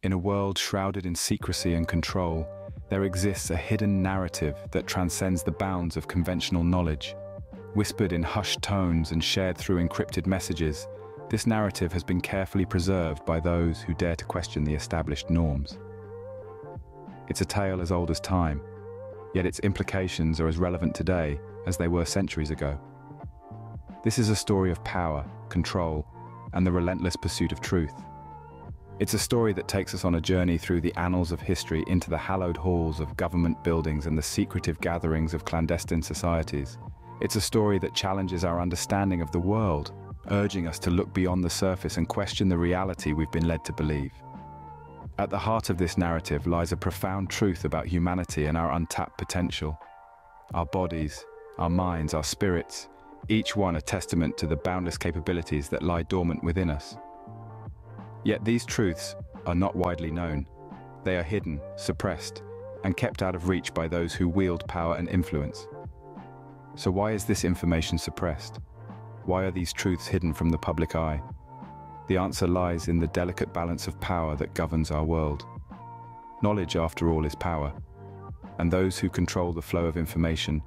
In a world shrouded in secrecy and control, there exists a hidden narrative that transcends the bounds of conventional knowledge. Whispered in hushed tones and shared through encrypted messages, this narrative has been carefully preserved by those who dare to question the established norms. It's a tale as old as time, yet its implications are as relevant today as they were centuries ago. This is a story of power, control, and the relentless pursuit of truth. It's a story that takes us on a journey through the annals of history into the hallowed halls of government buildings and the secretive gatherings of clandestine societies. It's a story that challenges our understanding of the world, urging us to look beyond the surface and question the reality we've been led to believe. At the heart of this narrative lies a profound truth about humanity and our untapped potential. Our bodies, our minds, our spirits, each one a testament to the boundless capabilities that lie dormant within us. Yet these truths are not widely known. They are hidden, suppressed, and kept out of reach by those who wield power and influence. So why is this information suppressed? Why are these truths hidden from the public eye? The answer lies in the delicate balance of power that governs our world. Knowledge, after all, is power, and those who control the flow of information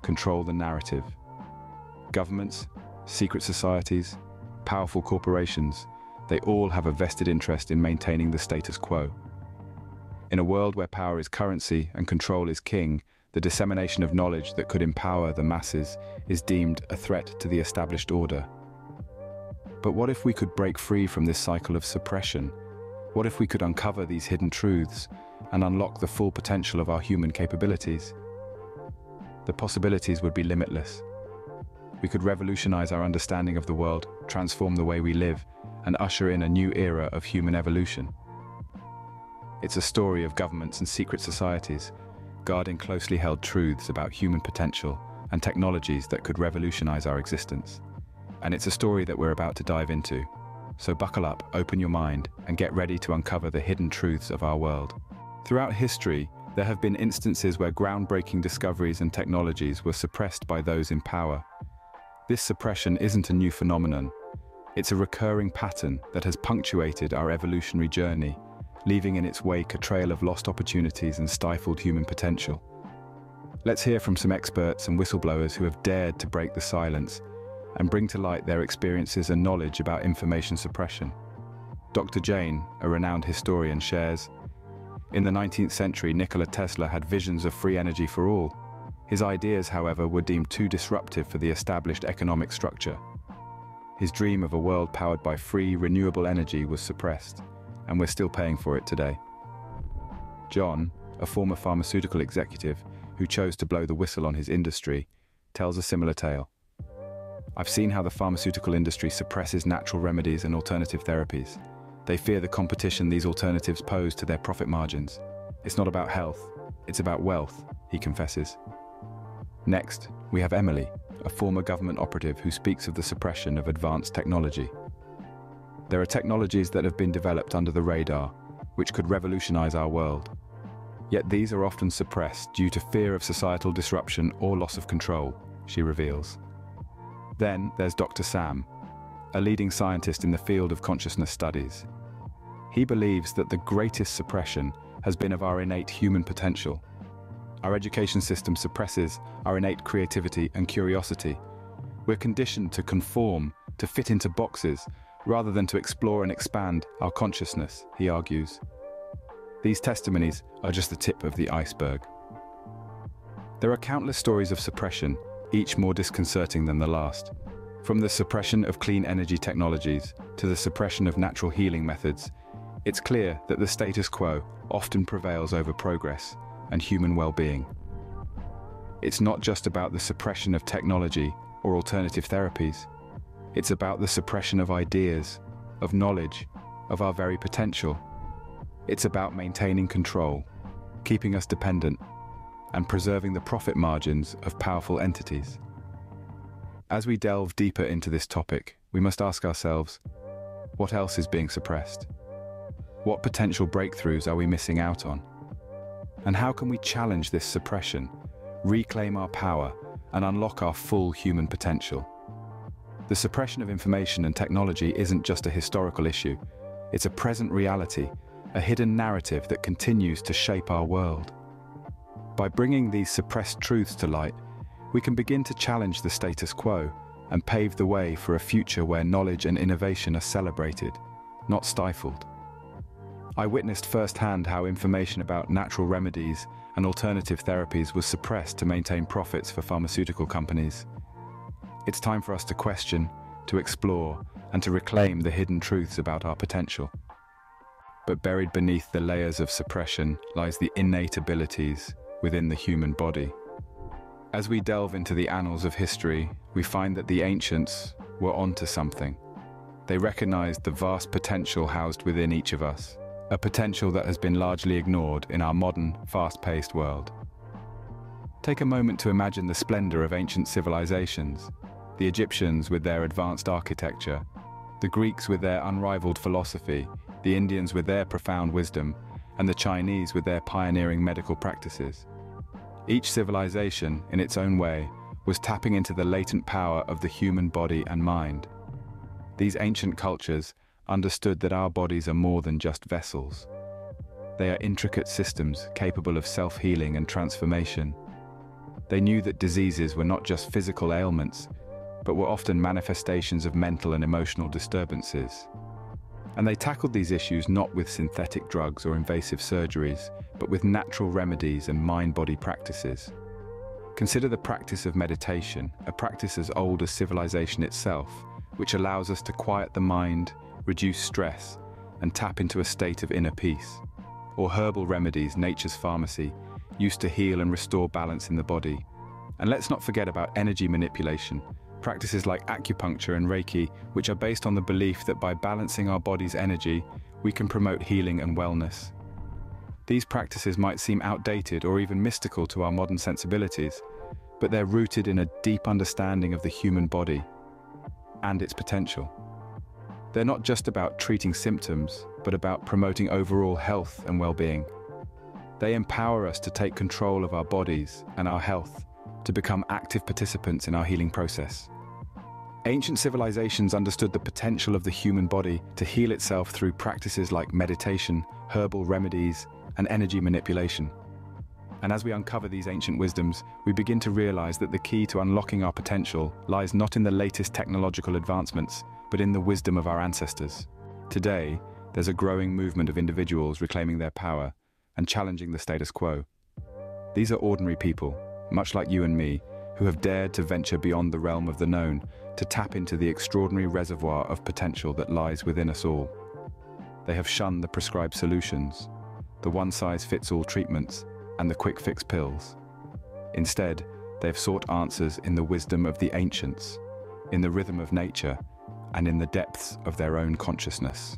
control the narrative. Governments, secret societies, powerful corporations, they all have a vested interest in maintaining the status quo. In a world where power is currency and control is king, the dissemination of knowledge that could empower the masses is deemed a threat to the established order. But what if we could break free from this cycle of suppression? What if we could uncover these hidden truths and unlock the full potential of our human capabilities? The possibilities would be limitless. We could revolutionize our understanding of the world, transform the way we live, and usher in a new era of human evolution. It's a story of governments and secret societies, guarding closely held truths about human potential and technologies that could revolutionize our existence. And it's a story that we're about to dive into. So buckle up, open your mind, and get ready to uncover the hidden truths of our world. Throughout history, there have been instances where groundbreaking discoveries and technologies were suppressed by those in power. This suppression isn't a new phenomenon. It's a recurring pattern that has punctuated our evolutionary journey, leaving in its wake a trail of lost opportunities and stifled human potential. Let's hear from some experts and whistleblowers who have dared to break the silence and bring to light their experiences and knowledge about information suppression. Dr. Jane, a renowned historian, shares, "In the 19th century, Nikola Tesla had visions of free energy for all. His ideas, however, were deemed too disruptive for the established economic structure. His dream of a world powered by free, renewable energy was suppressed, and we're still paying for it today." John, a former pharmaceutical executive who chose to blow the whistle on his industry, tells a similar tale. "I've seen how the pharmaceutical industry suppresses natural remedies and alternative therapies. They fear the competition these alternatives pose to their profit margins. It's not about health, it's about wealth," he confesses. Next, we have Emily, a former government operative who speaks of the suppression of advanced technology. "There are technologies that have been developed under the radar, which could revolutionize our world. Yet these are often suppressed due to fear of societal disruption or loss of control," she reveals. Then there's Dr. Sam, a leading scientist in the field of consciousness studies. He believes that the greatest suppression has been of our innate human potential. Our education system suppresses our innate creativity and curiosity. We're conditioned to conform, to fit into boxes, rather than to explore and expand our consciousness, he argues. These testimonies are just the tip of the iceberg. There are countless stories of suppression, each more disconcerting than the last. From the suppression of clean energy technologies to the suppression of natural healing methods, it's clear that the status quo often prevails over progress and human well-being. It's not just about the suppression of technology or alternative therapies. It's about the suppression of ideas, of knowledge, of our very potential. It's about maintaining control, keeping us dependent, and preserving the profit margins of powerful entities. As we delve deeper into this topic, we must ask ourselves, what else is being suppressed? What potential breakthroughs are we missing out on? And how can we challenge this suppression, reclaim our power, and unlock our full human potential? The suppression of information and technology isn't just a historical issue. It's a present reality, a hidden narrative that continues to shape our world. By bringing these suppressed truths to light, we can begin to challenge the status quo and pave the way for a future where knowledge and innovation are celebrated, not stifled. I witnessed firsthand how information about natural remedies and alternative therapies was suppressed to maintain profits for pharmaceutical companies. It's time for us to question, to explore, and to reclaim the hidden truths about our potential. But buried beneath the layers of suppression lies the innate abilities within the human body. As we delve into the annals of history, we find that the ancients were onto something. They recognized the vast potential housed within each of us, a potential that has been largely ignored in our modern, fast-paced world. Take a moment to imagine the splendor of ancient civilizations, the Egyptians with their advanced architecture, the Greeks with their unrivaled philosophy, the Indians with their profound wisdom, and the Chinese with their pioneering medical practices. Each civilization, in its own way, was tapping into the latent power of the human body and mind. These ancient cultures understood that our bodies are more than just vessels. They are intricate systems capable of self-healing and transformation. They knew that diseases were not just physical ailments, but were often manifestations of mental and emotional disturbances. And they tackled these issues not with synthetic drugs or invasive surgeries, but with natural remedies and mind-body practices. Consider the practice of meditation, a practice as old as civilization itself, which allows us to quiet the mind, reduce stress, and tap into a state of inner peace. Or herbal remedies, nature's pharmacy, used to heal and restore balance in the body. And let's not forget about energy manipulation, practices like acupuncture and Reiki, which are based on the belief that by balancing our body's energy, we can promote healing and wellness. These practices might seem outdated or even mystical to our modern sensibilities, but they're rooted in a deep understanding of the human body and its potential. They're not just about treating symptoms, but about promoting overall health and well-being. They empower us to take control of our bodies and our health, to become active participants in our healing process. Ancient civilizations understood the potential of the human body to heal itself through practices like meditation, herbal remedies, and energy manipulation. And as we uncover these ancient wisdoms, we begin to realize that the key to unlocking our potential lies not in the latest technological advancements, but in the wisdom of our ancestors. Today, there's a growing movement of individuals reclaiming their power and challenging the status quo. These are ordinary people, much like you and me, who have dared to venture beyond the realm of the known, to tap into the extraordinary reservoir of potential that lies within us all. They have shunned the prescribed solutions, the one-size-fits-all treatments, and the quick-fix pills. Instead, they've sought answers in the wisdom of the ancients, in the rhythm of nature, and in the depths of their own consciousness.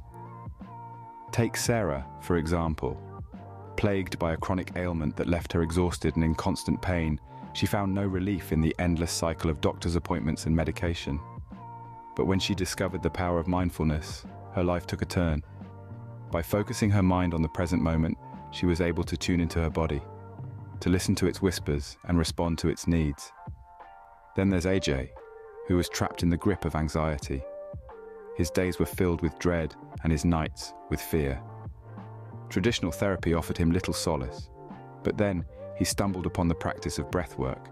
Take Sarah, for example. Plagued by a chronic ailment that left her exhausted and in constant pain, she found no relief in the endless cycle of doctor's appointments and medication. But when she discovered the power of mindfulness, her life took a turn. By focusing her mind on the present moment, she was able to tune into her body, to listen to its whispers and respond to its needs. Then there's AJ, who was trapped in the grip of anxiety. His days were filled with dread and his nights with fear. Traditional therapy offered him little solace, but then he stumbled upon the practice of breath work.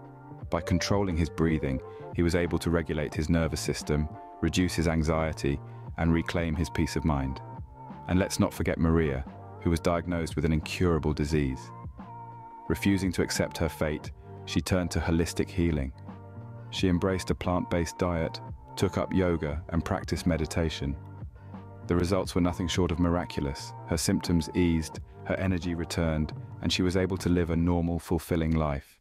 By controlling his breathing, he was able to regulate his nervous system, reduce his anxiety, and reclaim his peace of mind. And let's not forget Maria, who was diagnosed with an incurable disease. Refusing to accept her fate, she turned to holistic healing. She embraced a plant-based diet, took up yoga, and practiced meditation. The results were nothing short of miraculous. Her symptoms eased, her energy returned, and she was able to live a normal, fulfilling life.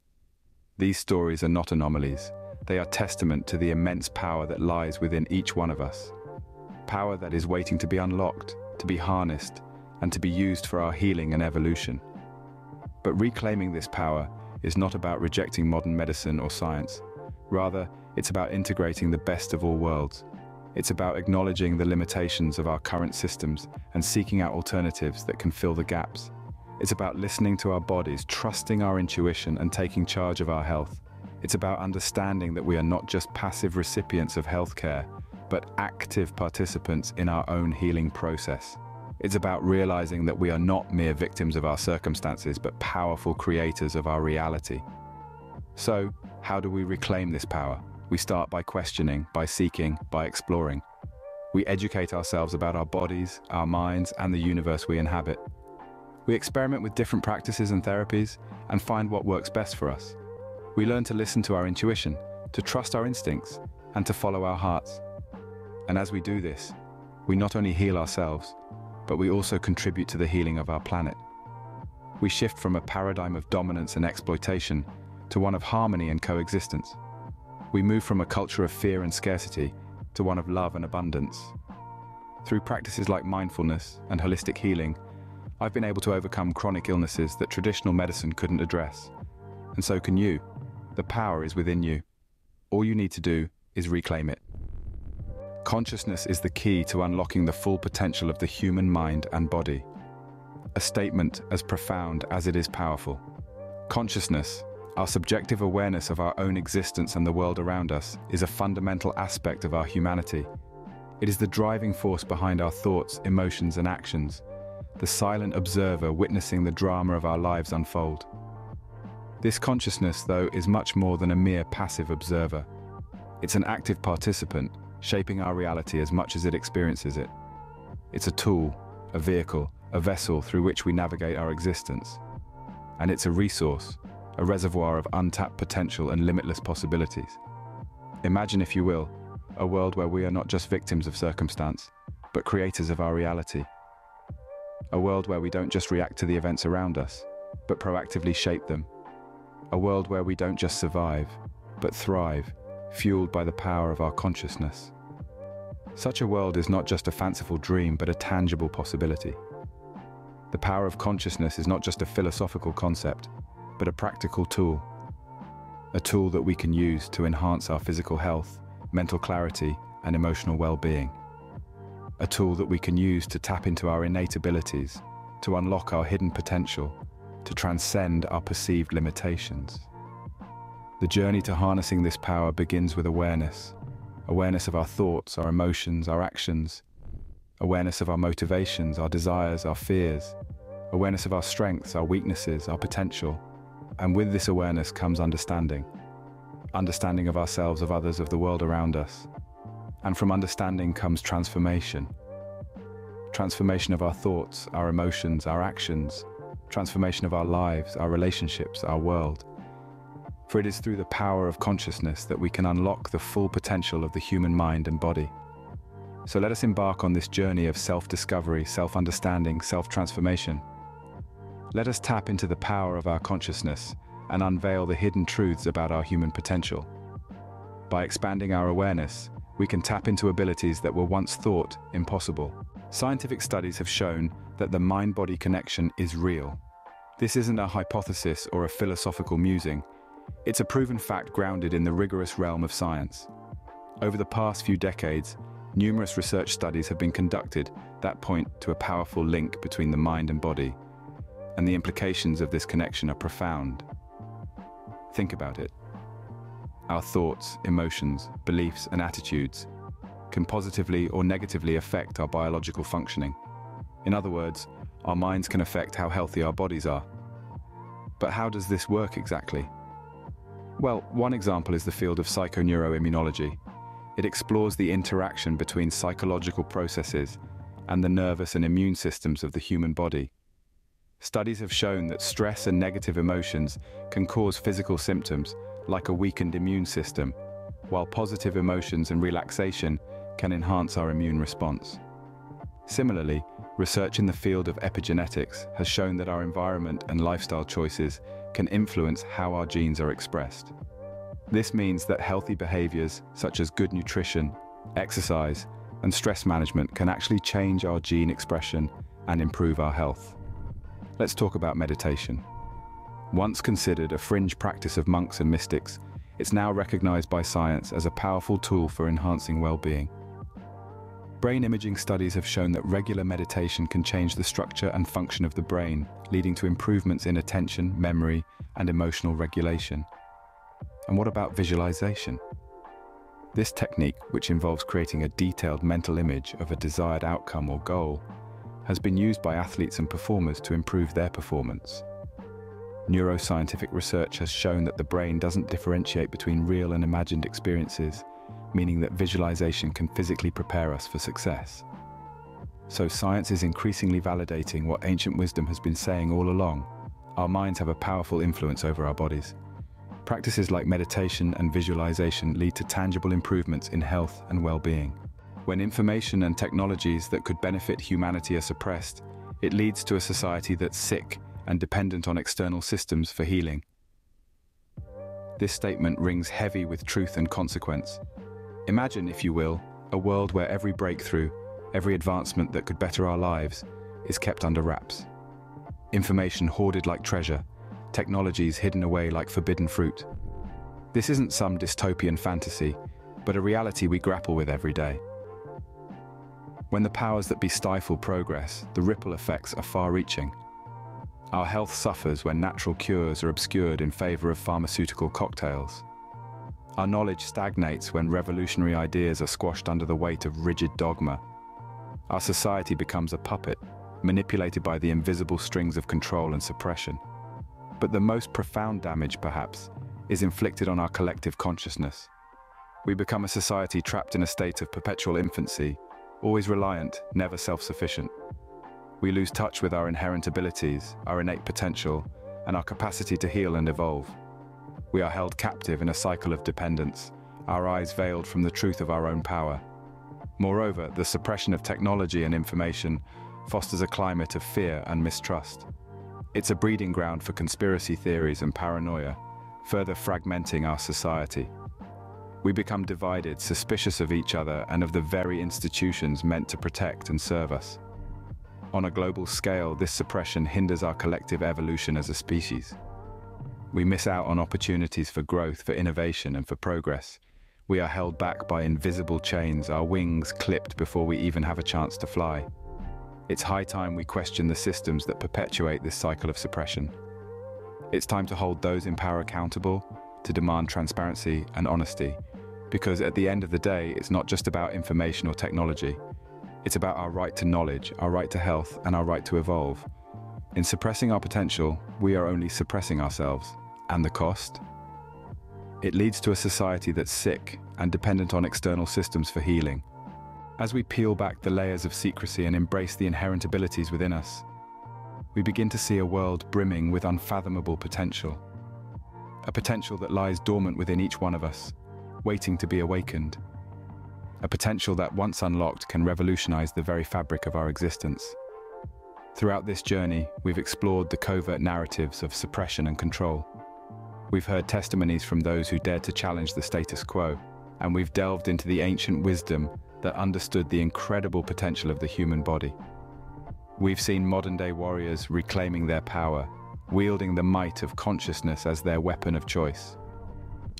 These stories are not anomalies. They are testament to the immense power that lies within each one of us. Power that is waiting to be unlocked, to be harnessed, and to be used for our healing and evolution. But reclaiming this power is not about rejecting modern medicine or science. Rather, it's about integrating the best of all worlds. It's about acknowledging the limitations of our current systems and seeking out alternatives that can fill the gaps. It's about listening to our bodies, trusting our intuition, and taking charge of our health. It's about understanding that we are not just passive recipients of healthcare, but active participants in our own healing process. It's about realizing that we are not mere victims of our circumstances, but powerful creators of our reality. So, how do we reclaim this power? We start by questioning, by seeking, by exploring. We educate ourselves about our bodies, our minds, and the universe we inhabit. We experiment with different practices and therapies and find what works best for us. We learn to listen to our intuition, to trust our instincts, and to follow our hearts. And as we do this, we not only heal ourselves, but we also contribute to the healing of our planet. We shift from a paradigm of dominance and exploitation to one of harmony and coexistence. We move from a culture of fear and scarcity to one of love and abundance. Through practices like mindfulness and holistic healing, I've been able to overcome chronic illnesses that traditional medicine couldn't address. And so can you. The power is within you. All you need to do is reclaim it. Consciousness is the key to unlocking the full potential of the human mind and body. A statement as profound as it is powerful. Consciousness, our subjective awareness of our own existence and the world around us, is a fundamental aspect of our humanity. It is the driving force behind our thoughts, emotions, and actions, the silent observer witnessing the drama of our lives unfold. This consciousness, though, is much more than a mere passive observer. It's an active participant, shaping our reality as much as it experiences it. It's a tool, a vehicle, a vessel through which we navigate our existence. And it's a resource, a reservoir of untapped potential and limitless possibilities. Imagine, if you will, a world where we are not just victims of circumstance, but creators of our reality. A world where we don't just react to the events around us, but proactively shape them. A world where we don't just survive, but thrive, fueled by the power of our consciousness. Such a world is not just a fanciful dream, but a tangible possibility. The power of consciousness is not just a philosophical concept, but a practical tool. A tool that we can use to enhance our physical health, mental clarity, and emotional well-being. A tool that we can use to tap into our innate abilities, to unlock our hidden potential, to transcend our perceived limitations. The journey to harnessing this power begins with awareness. Awareness of our thoughts, our emotions, our actions. Awareness of our motivations, our desires, our fears. Awareness of our strengths, our weaknesses, our potential. And with this awareness comes understanding. Understanding of ourselves, of others, of the world around us. And from understanding comes transformation. Transformation of our thoughts, our emotions, our actions. Transformation of our lives, our relationships, our world. For it is through the power of consciousness that we can unlock the full potential of the human mind and body. So let us embark on this journey of self-discovery, self-understanding, self-transformation. Let us tap into the power of our consciousness and unveil the hidden truths about our human potential. By expanding our awareness, we can tap into abilities that were once thought impossible. Scientific studies have shown that the mind-body connection is real. This isn't a hypothesis or a philosophical musing. It's a proven fact grounded in the rigorous realm of science. Over the past few decades, numerous research studies have been conducted that point to a powerful link between the mind and body, and the implications of this connection are profound. Think about it. Our thoughts, emotions, beliefs, and attitudes can positively or negatively affect our biological functioning. In other words, our minds can affect how healthy our bodies are. But how does this work exactly? Well, one example is the field of psychoneuroimmunology. It explores the interaction between psychological processes and the nervous and immune systems of the human body. Studies have shown that stress and negative emotions can cause physical symptoms like a weakened immune system, while positive emotions and relaxation can enhance our immune response. Similarly, research in the field of epigenetics has shown that our environment and lifestyle choices can influence how our genes are expressed. This means that healthy behaviors such as good nutrition, exercise, and stress management can actually change our gene expression and improve our health. Let's talk about meditation. Once considered a fringe practice of monks and mystics, it's now recognized by science as a powerful tool for enhancing well-being. Brain imaging studies have shown that regular meditation can change the structure and function of the brain, leading to improvements in attention, memory, and emotional regulation. And what about visualization? This technique, which involves creating a detailed mental image of a desired outcome or goal, has been used by athletes and performers to improve their performance. Neuroscientific research has shown that the brain doesn't differentiate between real and imagined experiences, meaning that visualization can physically prepare us for success. So science is increasingly validating what ancient wisdom has been saying all along. Our minds have a powerful influence over our bodies. Practices like meditation and visualization lead to tangible improvements in health and well-being. When information and technologies that could benefit humanity are suppressed, it leads to a society that's sick and dependent on external systems for healing. This statement rings heavy with truth and consequence. Imagine, if you will, a world where every breakthrough, every advancement that could better our lives, is kept under wraps. Information hoarded like treasure, technologies hidden away like forbidden fruit. This isn't some dystopian fantasy, but a reality we grapple with every day. When the powers that be stifle progress, the ripple effects are far-reaching. Our health suffers when natural cures are obscured in favor of pharmaceutical cocktails. Our knowledge stagnates when revolutionary ideas are squashed under the weight of rigid dogma. Our society becomes a puppet, manipulated by the invisible strings of control and suppression. But the most profound damage, perhaps, is inflicted on our collective consciousness. We become a society trapped in a state of perpetual infancy, always reliant, never self-sufficient. We lose touch with our inherent abilities, our innate potential, and our capacity to heal and evolve. We are held captive in a cycle of dependence, our eyes veiled from the truth of our own power. Moreover, the suppression of technology and information fosters a climate of fear and mistrust. It's a breeding ground for conspiracy theories and paranoia, further fragmenting our society. We become divided, suspicious of each other and of the very institutions meant to protect and serve us. On a global scale, this suppression hinders our collective evolution as a species. We miss out on opportunities for growth, for innovation, and for progress. We are held back by invisible chains, our wings clipped before we even have a chance to fly. It's high time we question the systems that perpetuate this cycle of suppression. It's time to hold those in power accountable, to demand transparency and honesty, because at the end of the day, it's not just about information or technology. It's about our right to knowledge, our right to health, and our right to evolve. In suppressing our potential, we are only suppressing ourselves. And the cost? It leads to a society that's sick and dependent on external systems for healing. As we peel back the layers of secrecy and embrace the inherent abilities within us, we begin to see a world brimming with unfathomable potential. A potential that lies dormant within each one of us, waiting to be awakened. A potential that, once unlocked, can revolutionize the very fabric of our existence. Throughout this journey, we've explored the covert narratives of suppression and control. We've heard testimonies from those who dared to challenge the status quo, and we've delved into the ancient wisdom that understood the incredible potential of the human body. We've seen modern-day warriors reclaiming their power, wielding the might of consciousness as their weapon of choice.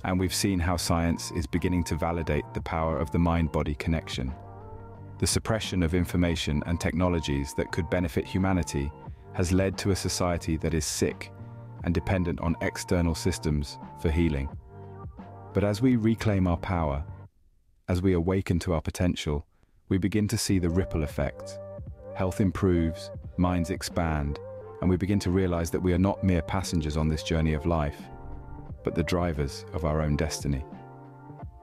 And we've seen how science is beginning to validate the power of the mind-body connection. The suppression of information and technologies that could benefit humanity has led to a society that is sick and dependent on external systems for healing. But as we reclaim our power, as we awaken to our potential, we begin to see the ripple effects. Health improves, minds expand, and we begin to realize that we are not mere passengers on this journey of life, but the drivers of our own destiny.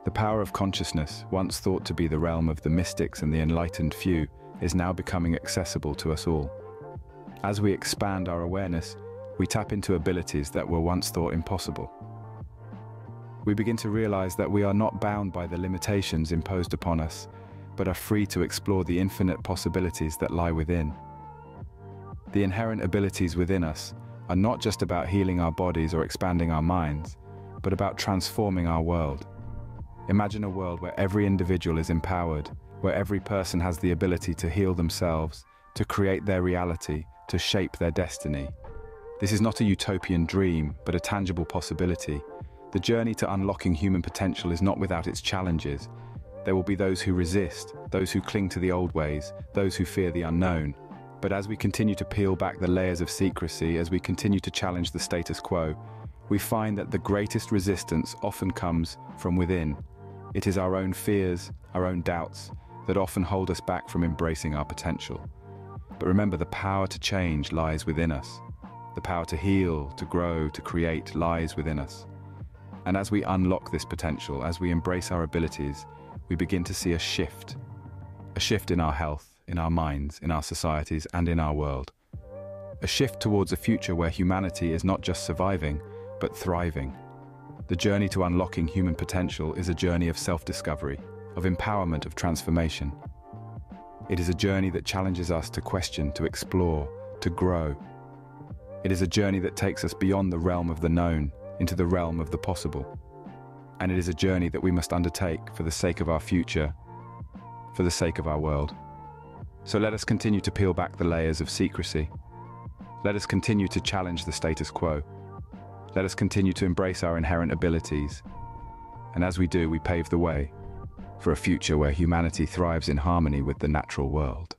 The power of consciousness, once thought to be the realm of the mystics and the enlightened few, is now becoming accessible to us all. As we expand our awareness, we tap into abilities that were once thought impossible. We begin to realize that we are not bound by the limitations imposed upon us, but are free to explore the infinite possibilities that lie within. The inherent abilities within us are not just about healing our bodies or expanding our minds, but about transforming our world. Imagine a world where every individual is empowered, where every person has the ability to heal themselves, to create their reality, to shape their destiny. This is not a utopian dream, but a tangible possibility. The journey to unlocking human potential is not without its challenges. There will be those who resist, those who cling to the old ways, those who fear the unknown. But as we continue to peel back the layers of secrecy, as we continue to challenge the status quo, we find that the greatest resistance often comes from within. It is our own fears, our own doubts, that often hold us back from embracing our potential. But remember, the power to change lies within us. The power to heal, to grow, to create lies within us. And as we unlock this potential, as we embrace our abilities, we begin to see a shift in our health, in our minds, in our societies, and in our world. A shift towards a future where humanity is not just surviving, but thriving. The journey to unlocking human potential is a journey of self-discovery, of empowerment, of transformation. It is a journey that challenges us to question, to explore, to grow. It is a journey that takes us beyond the realm of the known into the realm of the possible. And it is a journey that we must undertake for the sake of our future, for the sake of our world. So let us continue to peel back the layers of secrecy. Let us continue to challenge the status quo. Let us continue to embrace our inherent abilities. And as we do, we pave the way for a future where humanity thrives in harmony with the natural world.